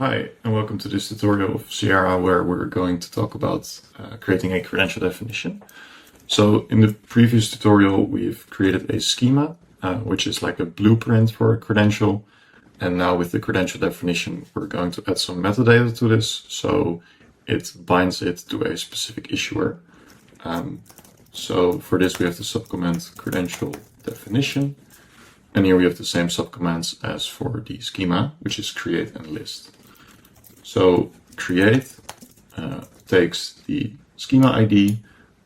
Hi, and welcome to this tutorial of Siera, where we're going to talk about creating a credential definition. So in the previous tutorial, we've created a schema, which is like a blueprint for a credential. And now with the credential definition, we're going to add some metadata to this, so it binds it to a specific issuer. So for this, we have the subcommand credential definition. And here we have the same subcommands as for the schema, which is create and list. So create takes the schema ID,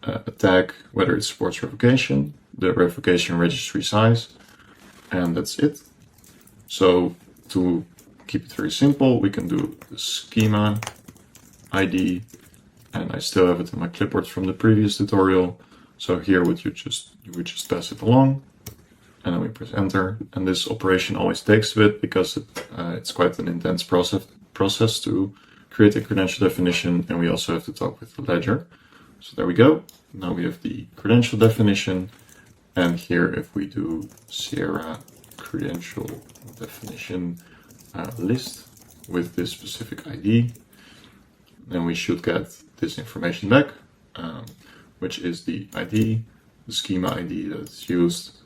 a tag, whether it supports revocation, the revocation registry size, and that's it. So to keep it very simple, we can do the schema ID, and I still have it in my clipboard from the previous tutorial. So here you would just pass it along, and then we press enter. And this operation always takes a bit because it's quite an intense process to create a credential definition, and we also have to talk with the ledger. So there we go. Now we have the credential definition, and here if we do Siera credential definition list with this specific ID, then we should get this information back, which is the ID, the schema ID that's used,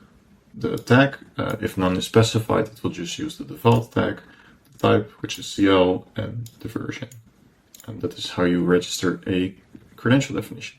the tag. If none is specified, it will just use the default tag, the type, which is CL, and the version. And that is how you register a credential definition.